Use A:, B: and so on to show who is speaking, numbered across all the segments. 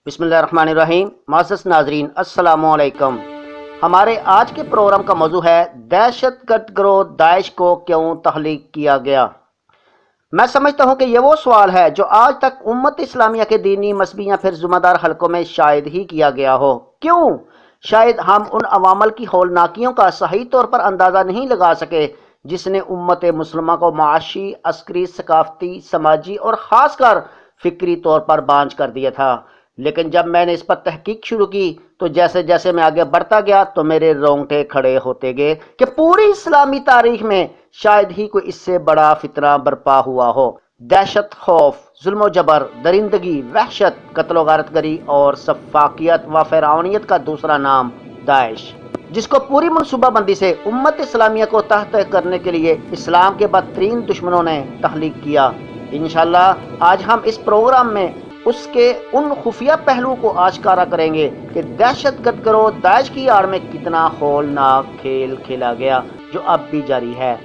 A: بسم اللہ الرحمن الرحیم۔ معزز ناظرین السلام علیکم۔ ہمارے آج کے پروگرام کا موضوع ہے دہشت گرد گروہ داعش کو کیوں تخلیق کیا گیا۔ میں سمجھتا ہوں کہ یہ وہ سوال ہے جو آج تک امت اسلامیہ کے دینی، مذہبی یا پھر ذمہ دار حلقوں میں شاید ہی کیا گیا ہو۔ کیوں؟ شاید ہم ان عوامل کی ہولناکیوں کا صحیح طور پر اندازہ نہیں لگا سکے جس نے امت مسلمہ کو معاشی، عسکری، ثقافتی، سماجی اور خاص کر فکری طور پر بانج کر دیا تھا۔ لیکن جب میں نے اس پر تحقیق شروع کی تو جیسے جیسے میں آگے بڑھتا گیا تو میرے رونگٹے کھڑے ہوتے گئے کہ پوری اسلامی تاریخ میں شاید ہی کوئی اس سے بڑا فتنہ برپا ہوا ہو۔ دہشت، خوف، ظلم و جبر، درندگی، وحشت، قتل و غارت گری اور سفاکیت و فرعونیت کا دوسرا نام داعش، جس کو پوری منصوبہ بندی سے امت اسلامیہ کو تحت کرنے کے لیے اسلام کے بدترین دشمنوں نے تخلیق کیا۔ انشاءاللہ آج ہم اس پروگرام میں اس کے ان خفیہ پہلو کو آشکارا کریں گے کہ دہشت گرد گروہ داعش کی آڑ میں کتنا ہولناک کھیل کھیلا گیا جو اب بھی جاری ہے۔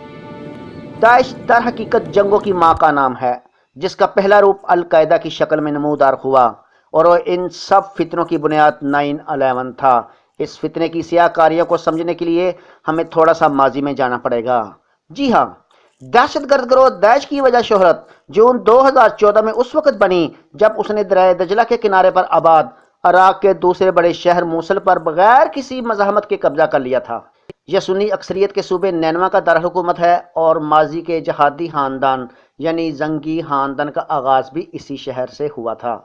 A: داعش در حقیقت جنگوں کی ماں کا نام ہے، جس کا پہلا روپ القاعدہ کی شکل میں نمودار ہوا، اور وہ ان سب فتنوں کی بنیاد 9/11 تھا۔ اس فتنے کی سیاہ کاریوں کو سمجھنے کے لیے ہمیں تھوڑا سا ماضی میں جانا پڑے گا۔ جی ہاں، دہشت گرد گروہ داعش کی وجہ شہرت جون 2014 میں اس وقت بنی جب اس نے دریائے دجلہ کے کنارے پر آباد عراق کے دوسرے بڑے شہر موصل پر بغیر کسی مزاحمت کے قبضہ کر لیا تھا۔ یہ سنی اکثریت کے صوبے نینوا کا دارالحکومت ہے اور ماضی کے جہادی خاندان یعنی زنگی خاندان کا آغاز بھی اسی شہر سے ہوا تھا۔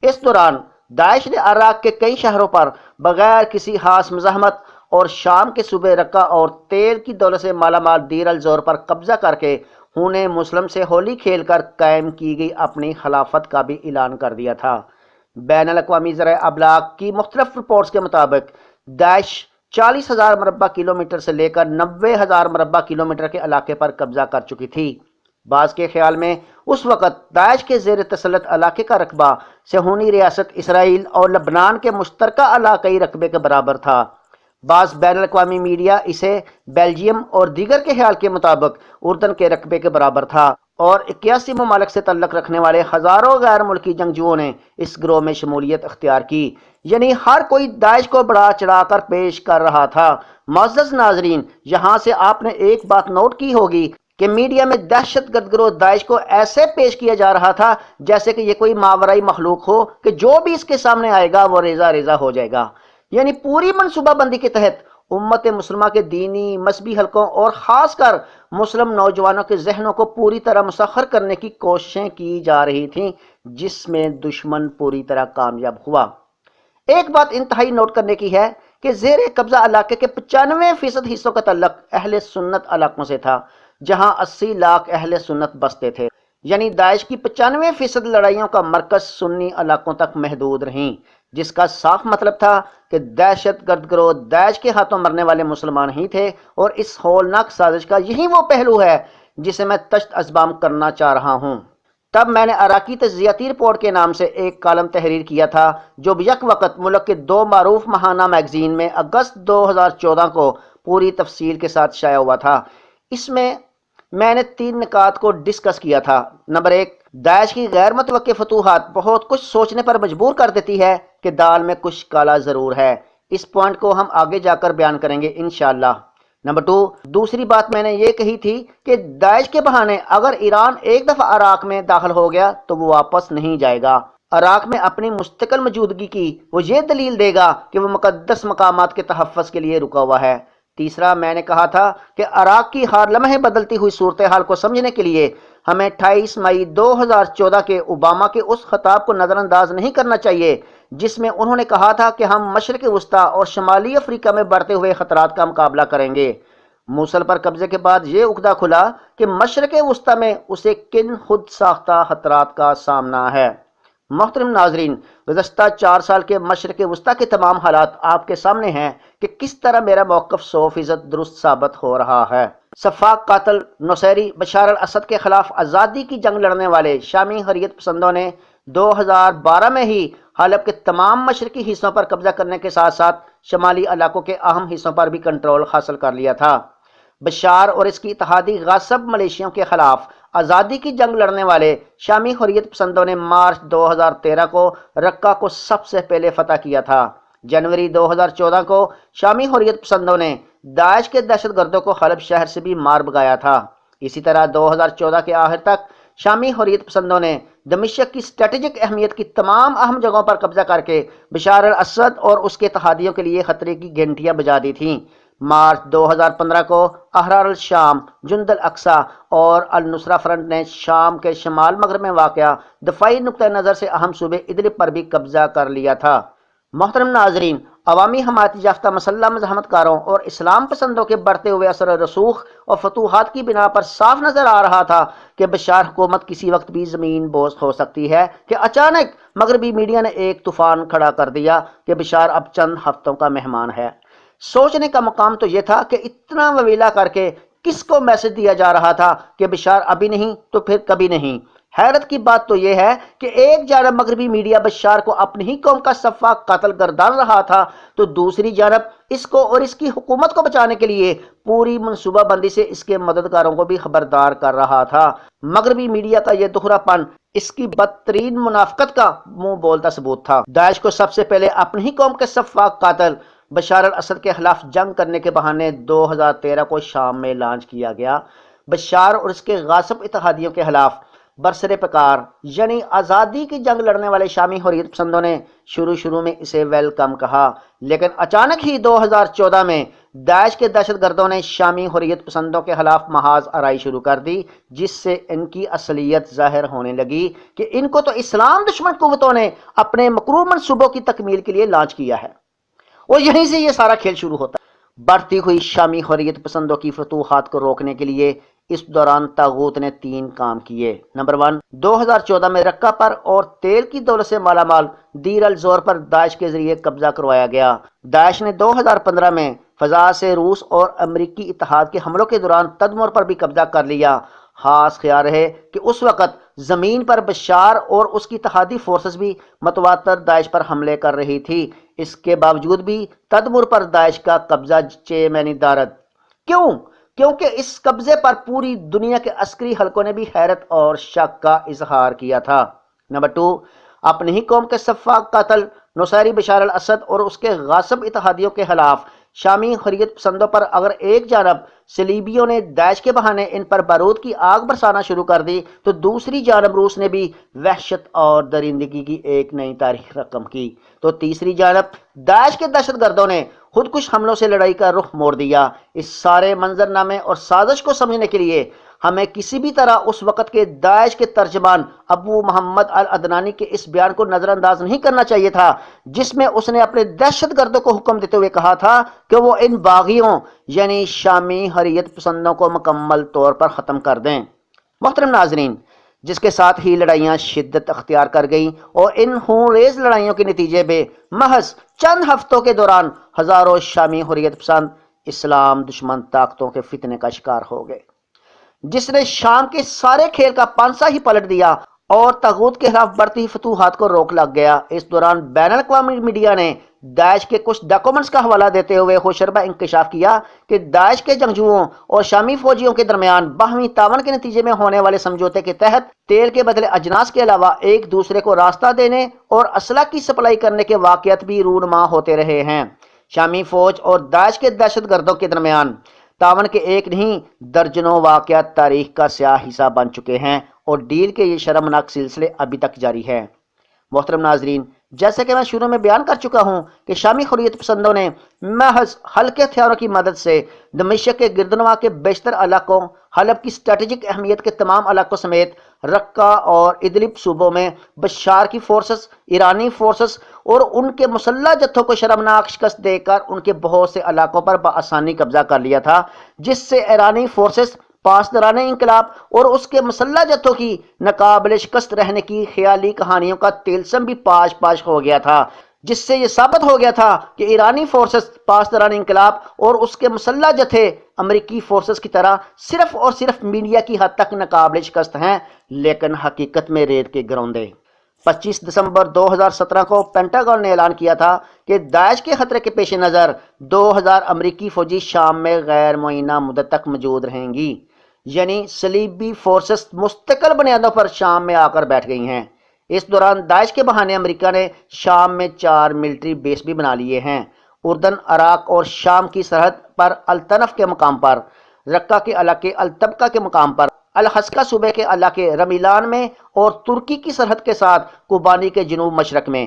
A: اس دوران داعش نے عراق کے کئی شہروں پر بغیر کسی خاص مزاحمت اور شام کے صوبے رقہ اور تیل کی دولت سے مالا مال دیر الزور پر قبضہ کر کے خون مسلم سے ہولی کھیل کر قائم کی گئی اپنی خلافت کا بھی اعلان کر دیا تھا۔ بین الاقوامی ذرائع ابلاغ کی مختلف رپورٹس کے مطابق داعش 40,000 مربع کلومیٹر سے لے کر 90,000 مربع کلومیٹر کے علاقے پر قبضہ کر چکی تھی۔ بعض کے خیال میں اس وقت داعش کے زیر تسلط علاقے کا رقبہ صہیونی ریاست اسرائیل اور لبنان کے مشترکہ علاقائی رقبے کے برابر تھا۔ بعض بین الاقوامی میڈیا اسے بیلجیم اور دیگر کے خیال کے مطابق اردن کے رقبے کے برابر تھا، اور 81 ممالک سے تعلق رکھنے والے ہزاروں غیر ملکی جنگجوؤں نے اس گروہ میں شمولیت اختیار کی، یعنی ہر کوئی داعش کو بڑھا چڑھا کر پیش کر رہا تھا۔ معزز ناظرین، یہاں سے آپ نے ایک بات نوٹ کی ہوگی کہ میڈیا میں دہشت گرد گروہ داعش کو ایسے پیش کیا جا رہا تھا جیسے کہ یہ کوئی ماورائی مخلوق ہو کہ جو بھی اس کے سامنے آئے گا وہ ریزہ ریزہ ہو جائے گا۔ یعنی پوری منصوبہ بندی کے تحت امت مسلمہ کے دینی، مذہبی حلقوں اور خاص کر مسلم نوجوانوں کے ذہنوں کو پوری طرح مسخر کرنے کی کوششیں کی جا رہی تھیں، جس میں دشمن پوری طرح کامیاب ہوا۔ ایک بات انتہائی نوٹ کرنے کی ہے کہ زیر قبضہ علاقے کے 95% حصوں کا تعلق اہل سنت علاقوں سے تھا، جہاں 80 لاکھ اہل سنت بستے تھے۔ یعنی داعش کی 95% لڑائیوں کا مرکز سنی علاقوں تک محدود رہیں، جس کا صاف مطلب تھا کہ دہشت گرد گروہ داعش کے ہاتھوں مرنے والے مسلمان ہی تھے، اور اس ہولناک سازش کا یہی وہ پہلو ہے جسے میں تشت ازبام کرنا چاہ رہا ہوں۔ تب میں نے عراقی تجزیاتی رپورٹ کے نام سے ایک کالم تحریر کیا تھا جو یک وقت ملک کے 2 معروف ماہانہ میگزین میں اگست 2014 کو پوری تفصیل کے ساتھ شائع ہوا تھا۔ اس میں نے 3 نکات کو ڈسکس کیا تھا۔ نمبر 1، داعش کی غیر متوقع فتوحات بہت کچھ سوچنے پر مجبور کر دیتی ہے کہ دال میں کچھ کالا ضرور ہے۔ اس پوائنٹ کو ہم آگے جا کر بیان کریں گے انشاءاللہ۔ نمبر 2، دوسری بات میں نے یہ کہی تھی کہ داعش کے بہانے اگر ایران ایک دفعہ عراق میں داخل ہو گیا تو وہ واپس نہیں جائے گا۔ عراق میں اپنی مستقل موجودگی کی وہ یہ دلیل دے گا کہ وہ مقدس مقامات کے تحفظ کے لیے رکا ہوا ہے۔ تیسرا، میں نے کہا تھا کہ عراق کی ہر لمحے بدلتی ہوئی صورتحال کو سمجھنے کے لیے ہمیں 28 مئی 2014 کے اوباما کے اس خطاب کو نظر انداز نہیں کرنا چاہیے جس میں انہوں نے کہا تھا کہ ہم مشرق وسطیٰ اور شمالی افریقہ میں بڑھتے ہوئے خطرات کا مقابلہ کریں گے۔ موصل پر قبضے کے بعد یہ عقدہ کھلا کہ مشرق وسطیٰ میں اسے کن خود ساختہ خطرات کا سامنا ہے۔ محترم ناظرین، گزشتہ 4 سال کے مشرق وسطیٰ کے تمام حالات آپ کے سامنے ہیں کہ کس طرح میرا موقف 100% درست ثابت ہو رہا ہے۔ سفاک قاتل نصیری بشار الاسد کے خلاف آزادی کی جنگ لڑنے والے شامی حریت پسندوں نے 2012 میں ہی حلب کے تمام مشرقی حصوں پر قبضہ کرنے کے ساتھ ساتھ شمالی علاقوں کے اہم حصوں پر بھی کنٹرول حاصل کر لیا تھا۔ بشار اور اس کی اتحادی غاصب ملیشیوں کے خلاف آزادی کی جنگ لڑنے والے شامی حریت پسندوں نے مارچ 2013 کو رقہ کو سب سے پہلے فتح کیا تھا۔ جنوری 2014 کو شامی حریت پسندوں نے داعش کے دہشت گردوں کو حلب شہر سے بھی مار بھگایا تھا۔ اسی طرح 2014 کے آخر تک شامی حریت پسندوں نے دمشق کی اسٹریٹجک اہمیت کی تمام اہم جگہوں پر قبضہ کر کے بشار الاسد اور اس کے اتحادیوں کے لیے خطرے کی گھنٹیاں بجا دی تھیں۔ مارچ 2015 کو احرار الشام، جند الاقصی اور النصرہ فرنٹ نے شام کے شمال مغرب میں واقع دفاعی نقطہ نظر سے اہم صوبے ادلب پر بھی قبضہ کر لیا تھا۔ محترم ناظرین، عوامی حمایت یافتہ مسلح مزاحمت کاروں اور اسلام پسندوں کے بڑھتے ہوئے اثر و رسوخ اور فتوحات کی بنا پر صاف نظر آ رہا تھا کہ بشار حکومت کسی وقت بھی زمین بوس ہو سکتی ہے کہ اچانک مغربی میڈیا نے ایک طوفان کھڑا کر دیا کہ بشار اب چند ہفتوں کا مہمان ہے۔ سوچنے کا مقام تو یہ تھا کہ اتنا وویلا کر کے کس کو میسج دیا جا رہا تھا کہ بشار ابھی نہیں تو پھر کبھی نہیں۔ حیرت کی بات تو یہ ہے کہ ایک جانب مغربی میڈیا بشار کو اپنی ہی قوم کا صفہ قاتل گردان رہا تھا تو دوسری جانب اس کو اور اس کی حکومت کو بچانے کے لیے پوری منصوبہ بندی سے اس کے مددگاروں کو بھی خبردار کر رہا تھا۔ مغربی میڈیا کا یہ دہرا پن اس کی بدترین منافقت کا منہ بولتا ثبوت تھا۔ داعش کو سب سے پہلے اپنی ہی قوم کے صفہ قاتل بشار الاسد کے خلاف جنگ کرنے کے بہانے 2013 کو شام میں لانچ کیا گیا۔ بشار اور اس کے غاصب اتحادیوں کے خلاف برسر پکار یعنی آزادی کی جنگ لڑنے والے شامی حریت پسندوں نے شروع میں اسے ویلکم کہا، لیکن اچانک ہی 2014 میں داعش کے دہشت گردوں نے شامی حریت پسندوں کے خلاف محاذ آرائی شروع کر دی، جس سے ان کی اصلیت ظاہر ہونے لگی کہ ان کو تو اسلام دشمن قوتوں نے اپنے مکروہ منصوبوں کی تکمیل کے لیے لانچ کیا ہے، اور یہیں سے یہ سارا کھیل شروع ہوتا ہے۔ بڑھتی ہوئی شامی حریت پسندوں کی فتوحات کو روکنے کے لیے اس دوران طاغوت نے 3 کام کیے۔ نمبر 1، 2014 میں رقہ پر اور تیل کی دولت سے مالا مال دیر الزور پر داعش کے ذریعے قبضہ کروایا گیا۔ داعش نے 2015 میں فضا سے روس اور امریکی اتحاد کے حملوں کے دوران تدمر پر بھی قبضہ کر لیا۔ خاص خیال رہے کہ اس وقت زمین پر بشار اور اس کی اتحادی فورسز بھی متواتر داعش پر حملے کر رہی تھی۔ اس کے باوجود بھی تدمر پر داعش کا قبضہ چیمنی دارد۔ کیونکہ اس قبضے پر پوری دنیا کے عسکری حلقوں نے بھی حیرت اور شک کا اظہار کیا تھا۔ نمبر 2، اپنی ہی قوم کے صفہ قاتل نصیری بشار الاسد اور اس کے غاصب اتحادیوں کے خلاف شامی حریت پسندوں پر اگر ایک جانب صلیبیوں نے داعش کے بہانے ان پر بارود کی آگ برسانا شروع کر دی تو دوسری جانب روس نے بھی وحشت اور درندگی کی ایک نئی تاریخ رقم کی، تو تیسری جانب داعش کے دہشت گردوں نے خودکش حملوں سے لڑائی کا رخ موڑ دیا۔ اس سارے منظرنامے اور سازش کو سمجھنے کے لیے ہمیں کسی بھی طرح اس وقت کے داعش کے ترجمان ابو محمد العدنانی کے اس بیان کو نظر انداز نہیں کرنا چاہیے تھا، جس میں اس نے اپنے دہشت گردوں کو حکم دیتے ہوئے کہا تھا کہ وہ ان باغیوں یعنی شامی حریت پسندوں کو مکمل طور پر ختم کر دیں۔ محترم ناظرین، جس کے ساتھ ہی لڑائیاں شدت اختیار کر گئیں اور ان خون ریز لڑائیوں کے نتیجے میں محض چند ہفتوں کے دوران ہزاروں شامی حریت پسند اسلام دشمن طاقتوں کے فتنے کا شکار ہو گئے، جس نے شام کے سارے کھیل کا پانسا ہی پلٹ دیا اور طاغوت کے خلاف بڑھتی فتوحات کو روک لگ گیا۔ اس دوران بین الاقوامی میڈیا نے داعش کے کچھ ڈاکومنٹس کا حوالہ دیتے ہوئے ہوشربہ انکشاف کیا کہ داعش کے جنگجوؤں اور شامی فوجیوں کے درمیان باہمی تعاون کے نتیجے میں ہونے والے سمجھوتے کے تحت تیل کے بدلے اجناس کے علاوہ ایک دوسرے کو راستہ دینے اور اسلحہ کی سپلائی کرنے کے واقعات بھی رونما ہوتے رہے ہیں۔ شامی فوج اور داعش کے دہشت گردوں کے درمیان تعاون کے ایک نہیں درجنوں واقعات تاریخ کا سیاہ حصہ بن چکے ہیں اور ڈیل کے یہ شرمناک سلسلے ابھی تک جاری ہیں۔ محترم ناظرین، جیسے کہ میں شروع میں بیان کر چکا ہوں کہ شامی حریت پسندوں نے محض ہلکے ہتھیاروں کی مدد سے دمشق کے گردنواں کے بیشتر علاقوں، حلب کی اسٹریٹجک اہمیت کے تمام علاقوں سمیت رقہ اور ادلب صوبوں میں بشار کی فورسز، ایرانی فورسز اور ان کے مسلح جتھوں کو شرمناک شکست دے کر ان کے بہت سے علاقوں پر بآسانی قبضہ کر لیا تھا، جس سے ایرانی فورسز، پاسداران انقلاب اور اس کے مسلح جتھوں کی ناقابل شکست رہنے کی خیالی کہانیوں کا طلسم بھی پاش پاش ہو گیا تھا، جس سے یہ ثابت ہو گیا تھا کہ ایرانی فورسز، پاسداران انقلاب اور اس کے مسلح جتھے امریکی فورسز کی طرح صرف اور صرف میڈیا کی حد تک ناقابل شکست ہیں، لیکن حقیقت میں ریت کے گروندے۔ 25 دسمبر 2017 کو پینٹاگون نے اعلان کیا تھا کہ داعش کے خطرے کے پیش نظر 2000 امریکی فوجی شام میں غیر معینہ مدت تک موجود رہیں گی۔ یعنی صلیبی فورسز مستقل بنیادوں پر شام میں آ کر بیٹھ گئی ہیں۔ اس دوران داعش کے بہانے امریکہ نے شام میں 4 ملٹری بیس بھی بنا لیے ہیں۔ اردن، عراق اور شام کی سرحد پر الطنف کے مقام پر، رقہ کے علاقے الطبقہ کے مقام پر، الحسکہ صوبے کے علاقے رمیلان میں اور ترکی کی سرحد کے ساتھ کوبانی کے جنوب مشرق میں۔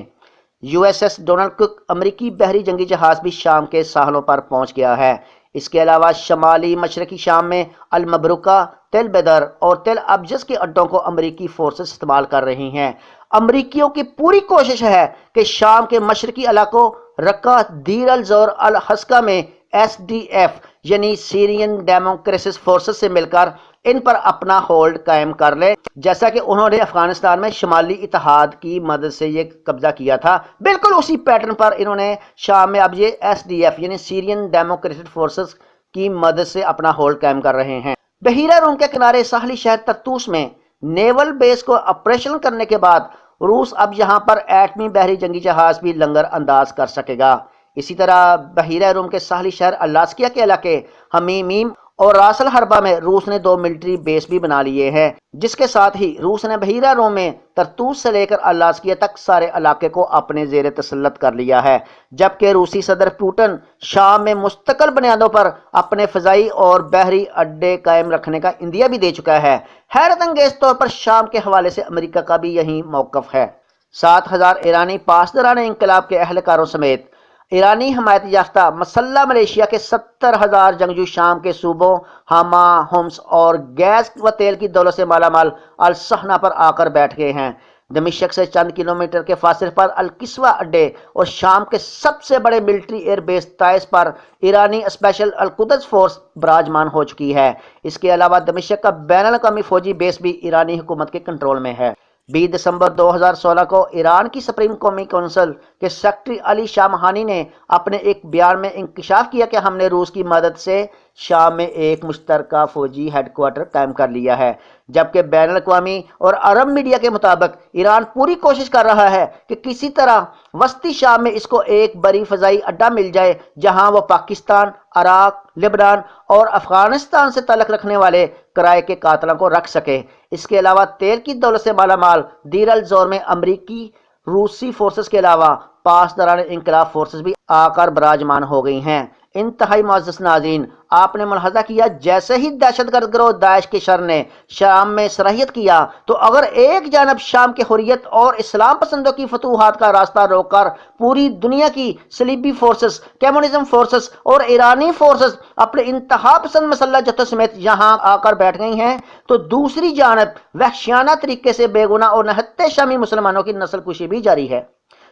A: U S S Donald Cook امریکی بحری جنگی جہاز بھی شام کے ساحلوں پر پہنچ گیا ہے۔ اس کے علاوہ شمالی مشرقی شام میں المبروکہ، تل بدر اور تل ابجس کے اڈوں کو امریکی فورسز استعمال کر رہی ہیں۔ امریکیوں کی پوری کوشش ہے کہ شام کے مشرقی علاقوں رقہ، دیر الزور، الحسکہ میں ایس ڈی ایف یعنی سیرین ڈیموکریسس فورسز سے مل کر ان پر اپنا ہولڈ قائم کر لے، جیسا کہ انہوں نے افغانستان میں شمالی اتحاد کی مدد سے یہ قبضہ کیا تھا۔ بالکل اسی پیٹرن پر انہوں نے شام میں اب یہ ایس ڈی ایف یعنی سیرین ڈیموکریٹک فورسز کی مدد سے اپنا ہولڈ قائم کر رہے ہیں۔ بحیرہ روم کے کنارے ساحلی شہر ترتوس میں نیول بیس کو آپریشن کرنے کے بعد روس اب یہاں پر ایٹمی بحری جنگی جہاز بھی لنگر انداز کر سکے گا۔ اسی طرح بحیرہ روم کے ساحلی شہر الاسکیا کے علاقے حمیمیم اور راس الحربہ میں روس نے 2 ملٹری بیس بھی بنا لیے ہیں، جس کے ساتھ ہی روس نے بحیرہ روم میں ترتوس سے لے کر الاسکیا تک سارے علاقے کو اپنے زیر تسلط کر لیا ہے، جبکہ روسی صدر پوٹن شام میں مستقل بنیادوں پر اپنے فضائی اور بحری اڈے قائم رکھنے کا عندیہ بھی دے چکا ہے۔ حیرت انگیز طور پر شام کے حوالے سے امریکہ کا بھی یہی موقف ہے۔ 7000 ایرانی پاسداران انقلاب کے اہلکاروں سمیت ایرانی حمایت یافتہ مسلح ملیشیا کے 70,000 جنگجو شام کے صوبوں حما، ہومس اور گیس و تیل کی دولت سے مالا مال الصحنہ پر آ کر بیٹھ گئے ہیں۔ دمشق سے چند کلومیٹر کے فاصلے پر القصوہ اڈے اور شام کے سب سے بڑے ملٹری ایئر بیس تائز پر ایرانی اسپیشل القدس فورس براجمان ہو چکی ہے۔ اس کے علاوہ دمشق کا بین الاقوامی فوجی بیس بھی ایرانی حکومت کے کنٹرول میں ہے۔ 20 دسمبر 2016 کو ایران کی سپریم قومی کونسل کے سیکرٹری علی شامخانی نے اپنے ایک بیان میں انکشاف کیا کہ ہم نے روس کی مدد سے شام میں ایک مشترکہ فوجی ہیڈ کوارٹر قائم کر لیا ہے، جبکہ بین الاقوامی اور عرب میڈیا کے مطابق ایران پوری کوشش کر رہا ہے کہ کسی طرح وسطی شام میں اس کو ایک بڑی فضائی اڈا مل جائے جہاں وہ پاکستان، عراق، لبنان اور افغانستان سے تعلق رکھنے والے کرائے کے قاتلوں کو رکھ سکے۔ اس کے علاوہ تیل کی دولت سے مالا مال دیر الزور میں امریکی روسی فورسز کے علاوہ پاسداران انقلاب فورسز بھی آ کر براجمان ہو گئی ہیں۔ انتہائی معزز ناظرین، آپ نے ملاحظہ کیا جیسے ہی دہشت گرد گروہ داعش کے شر نے شام میں سرحیت کیا تو اگر ایک جانب شام کے حریت اور اسلام پسندوں کی فتوحات کا راستہ روک کر پوری دنیا کی صلیبی فورسز، کمیونزم فورسز اور ایرانی فورسز اپنے انتہا پسند مسلح جتھوں سمیت یہاں آ کر بیٹھ گئی ہیں، تو دوسری جانب وحشیانہ طریقے سے بے گناہ اور نہتے شامی مسلمانوں کی نسل کشی بھی جاری ہے،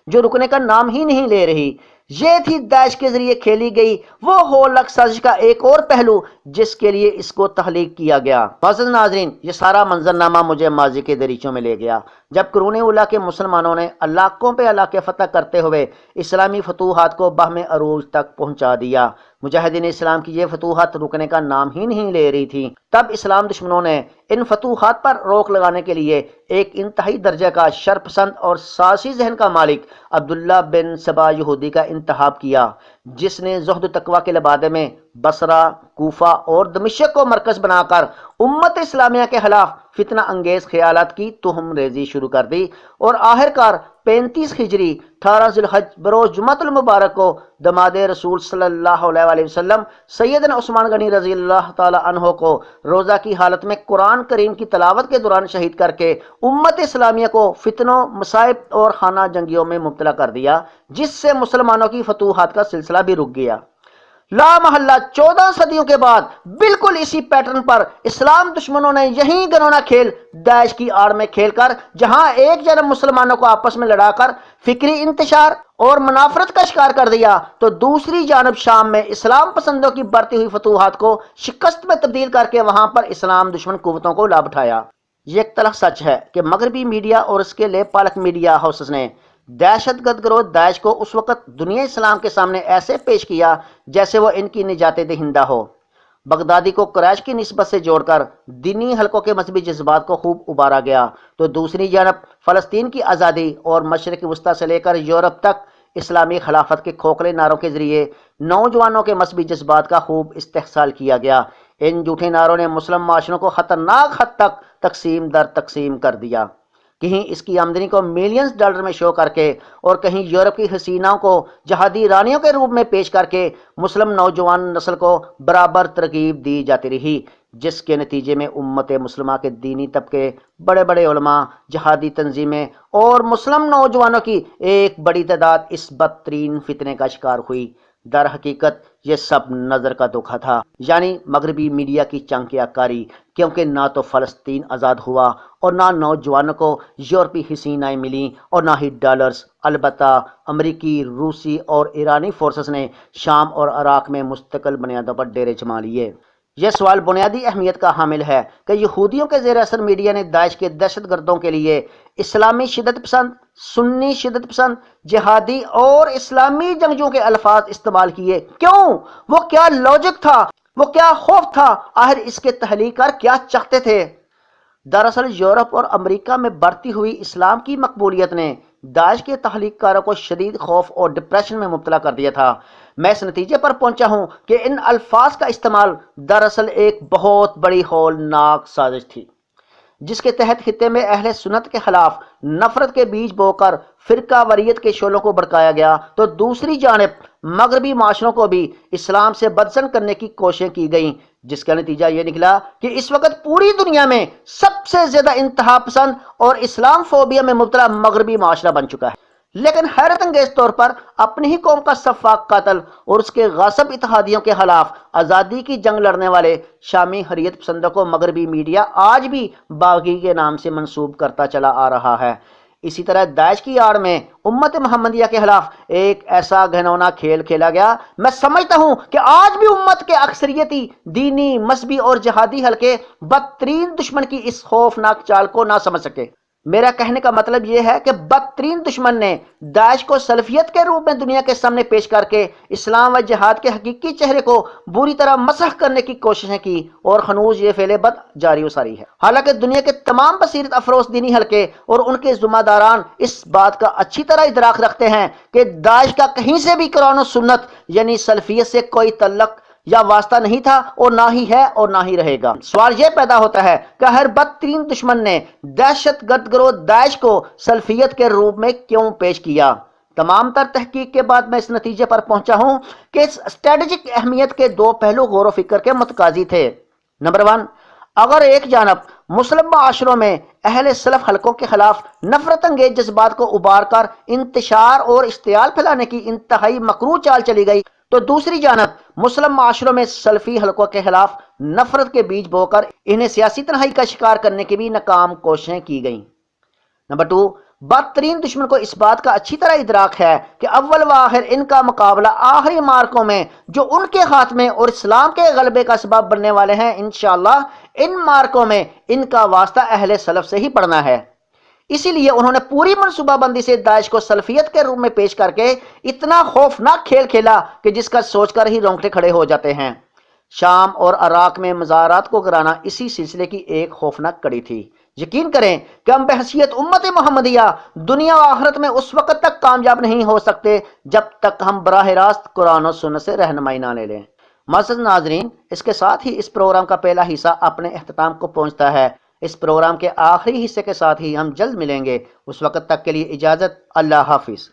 A: جو رکنے کا نام ہی نہیں لے رہی۔ یہ تھی داعش کے ذریعے کھیلی گئی وہ ہولناک سازش کا ایک اور پہلو جس کے لیے اس کو تخلیق کیا گیا۔ معزز ناظرین، یہ سارا منظرنامہ مجھے ماضی کے دریچوں میں لے گیا جب قرون اولیٰ کے مسلمانوں نے علاقوں پہ علاقے فتح کرتے ہوئے اسلامی فتوحات کو بہم عروج تک پہنچا دیا۔ مجاہدین اسلام کی یہ فتوحات رکنے کا نام ہی نہیں لے رہی تھی۔ تب اسلام دشمنوں نے ان فتوحات پر روک لگانے کے لیے ایک انتہائی درجے کا شرپسند اور سازشی ذہن کا مالک عبداللہ بن سبا یہودی کا انتخاب کیا، جس نے زہد و تقوی کے لبادے میں بصرہ، کوفہ اور دمشق کو مرکز بنا کر امت اسلامیہ کے خلاف فتنہ انگیز خیالات کی تہم ریزی شروع کر دی، اور آخرکار 35 ہجری 18 ذی الحج بروز جمعۃ المبارک کو دماد رسول صلی اللہ علیہ وسلم سیدنا عثمان غنی رضی اللہ تعالی عنہ کو روزہ کی حالت میں قرآن کریم کی تلاوت کے دوران شہید کر کے امت اسلامیہ کو فتنوں، مصائب اور خانہ جنگیوں میں مبتلا کر دیا، جس سے مسلمانوں کی فتوحات کا سلسلہ بھی رک گیا۔ لا محلہ 14 صدیوں کے بعد بالکل اسی پیٹرن پر اسلام دشمنوں نے یہی گنونا کھیل داعش کی آڑ میں کھیل کر، جہاں ایک جانب مسلمانوں کو آپس میں لڑا کر فکری انتشار اور منافرت کا شکار کر دیا، تو دوسری جانب شام میں اسلام پسندوں کی بڑھتی ہوئی فتوحات کو شکست میں تبدیل کر کے وہاں پر اسلام دشمن قوتوں کو لا بٹھایا۔ یہ ایک تلخ سچ ہے کہ مغربی میڈیا اور اس کے لیب پالک میڈیا ہاؤسز نے دہشت گرد گروہ داعش کو اس وقت دنیا اسلام کے سامنے ایسے پیش کیا جیسے وہ ان کی نجات دہندہ ہو۔ بغدادی کو قریش کی نسبت سے جوڑ کر دینی حلقوں کے مذہبی جذبات کو خوب ابارا گیا، تو دوسری جانب فلسطین کی آزادی اور مشرق وسطیٰ سے لے کر یورپ تک اسلامی خلافت کے کھوکھلے نعروں کے ذریعے نوجوانوں کے مذہبی جذبات کا خوب استحصال کیا گیا۔ ان جھوٹے نعروں نے مسلم معاشروں کو خطرناک حد تک تقسیم در تقسیم کر دیا، کہیں اس کی آمدنی کو ملینز ڈالر میں شو کر کے اور کہیں یورپ کی حسیناؤں کو جہادی رانیوں کے روپ میں پیش کر کے مسلم نوجوان نسل کو برابر ترغیب دی جاتی رہی، جس کے نتیجے میں امت مسلمہ کے دینی طبقے، بڑے بڑے علماء، جہادی تنظیمیں اور مسلم نوجوانوں کی ایک بڑی تعداد اس بدترین فتنے کا شکار ہوئی۔ در حقیقت یہ سب نظر کا دھوکہ تھا، یعنی مغربی میڈیا کی چانکیا کاری، کیونکہ نہ تو فلسطین آزاد ہوا اور نہ نوجوانوں کو یورپی حسینائیں ملیں اور نہ ہی ڈالرز۔ البتہ امریکی، روسی اور ایرانی فورسز نے شام اور عراق میں مستقل بنیادوں پر ڈیرے جما لیے۔ یہ سوال بنیادی اہمیت کا حامل ہے کہ یہودیوں کے زیر اثر میڈیا نے داعش کے دہشت گردوں کے لیے اسلامی شدت پسند، سنی شدت پسند، جہادی اور اسلامی جنگجوؤں کے الفاظ استعمال کیے۔ کیوں؟ وہ کیا لاجک تھا؟ وہ کیا خوف تھا؟ آخر اس کے تحلیل کار کیا چاہتے تھے؟ دراصل یورپ اور امریکہ میں بڑھتی ہوئی اسلام کی مقبولیت نے داعش کے تحلیق کاروں کو شدید خوف اور ڈپریشن میں مبتلا کر دیا تھا۔ میں اس نتیجے پر پہنچا ہوں کہ ان الفاظ کا استعمال دراصل ایک بہت بڑی ہولناک سازش تھی، جس کے تحت خطے میں اہل سنت کے خلاف نفرت کے بیج بو کر فرقہ واریت کے شعلوں کو بھڑکایا گیا، تو دوسری جانب مغربی معاشروں کو بھی اسلام سے بدسن کرنے کی کوششیں کی گئیں، جس کا نتیجہ یہ نکلا کہ اس وقت پوری دنیا میں سب سے زیادہ انتہا پسند اور اسلام فوبیا میں مبتلا مغربی معاشرہ بن چکا ہے۔ لیکن حیرت انگیز طور پر اپنی ہی قوم کا سفاک قاتل اور اس کے غاصب اتحادیوں کے خلاف آزادی کی جنگ لڑنے والے شامی حریت پسندوں کو مغربی میڈیا آج بھی باغی کے نام سے منسوب کرتا چلا آ رہا ہے۔ اسی طرح داعش کی آڑ میں امت محمدیہ کے خلاف ایک ایسا گھنونا کھیل کھیلا گیا۔ میں سمجھتا ہوں کہ آج بھی امت کے اکثریتی دینی، مذہبی اور جہادی حلقے بدترین دشمن کی اس خوفناک چال کو نہ سمجھ سکے۔ میرا کہنے کا مطلب یہ ہے کہ بدترین دشمن نے داعش کو سلفیت کے روپ میں دنیا کے سامنے پیش کر کے اسلام و جہاد کے حقیقی چہرے کو بری طرح مسخ کرنے کی کوششیں کی، اور ہنوز یہ فعل بد جاری و ساری ہے۔ حالانکہ دنیا کے تمام بصیرت افروز دینی حلقے اور ان کے ذمہ داران اس بات کا اچھی طرح ادراک رکھتے ہیں کہ داعش کا کہیں سے بھی قرآن و سنت یعنی سلفیت سے کوئی تعلق یا واسطہ نہیں تھا، اور نہ ہی ہے اور نہ ہی رہے گا۔ سوال یہ پیدا ہوتا ہے کہ ہر بدترین دشمن نے دہشت گرد گروہ داعش کو سلفیت کے روپ میں کیوں پیش کیا؟ تمام تر تحقیق کے بعد میں اس نتیجے پر پہنچا ہوں کہ اس اسٹریٹجک اہمیت کے دو پہلو غور و فکر کے متقاضی تھے۔ نمبر 1، اگر ایک جانب مسلم معاشروں میں اہل سلف حلقوں کے خلاف نفرت انگیز جذبات کو ابھار کر انتشار اور اشتعال پھیلانے کی انتہائی مکروہ چال چلی گئی، تو دوسری جانب مسلم معاشروں میں سلفی حلقوں کے خلاف نفرت کے بیج بو کر انہیں سیاسی تنہائی کا شکار کرنے کی بھی ناکام کوششیں کی گئیں۔ نمبر 2، بدترین دشمن کو اس بات کا اچھی طرح ادراک ہے کہ اول و آخر ان کا مقابلہ آخری مارکوں میں جو ان کے خاتمے اور اسلام کے غلبے کا سبب بننے والے ہیں، انشاءاللہ ان مارکوں میں ان کا واسطہ اہل سلف سے ہی پڑنا ہے۔ اسی لیے انہوں نے پوری منصوبہ بندی سے داعش کو سلفیت کے روپ میں پیش کر کے اتنا خوفناک کھیل کھیلا کہ جس کا سوچ کر ہی رونگٹے کھڑے ہو جاتے ہیں۔ شام اور عراق میں مزارات کو گرانا اسی سلسلے کی ایک خوفناک کڑی تھی۔ یقین کریں کہ ہم بحیثیت امت محمدیہ دنیا و آخرت میں اس وقت تک کامیاب نہیں ہو سکتے جب تک ہم براہ راست قرآن و سنت سے رہنمائی نہ لے لیں۔ معزز ناظرین، اس کے ساتھ ہی اس پروگرام کا پہلا حصہ اپنے اختتام کو پہنچتا ہے۔ اس پروگرام کے آخری حصے کے ساتھ ہی ہم جلد ملیں گے۔ اس وقت تک کے لیے اجازت، اللہ حافظ۔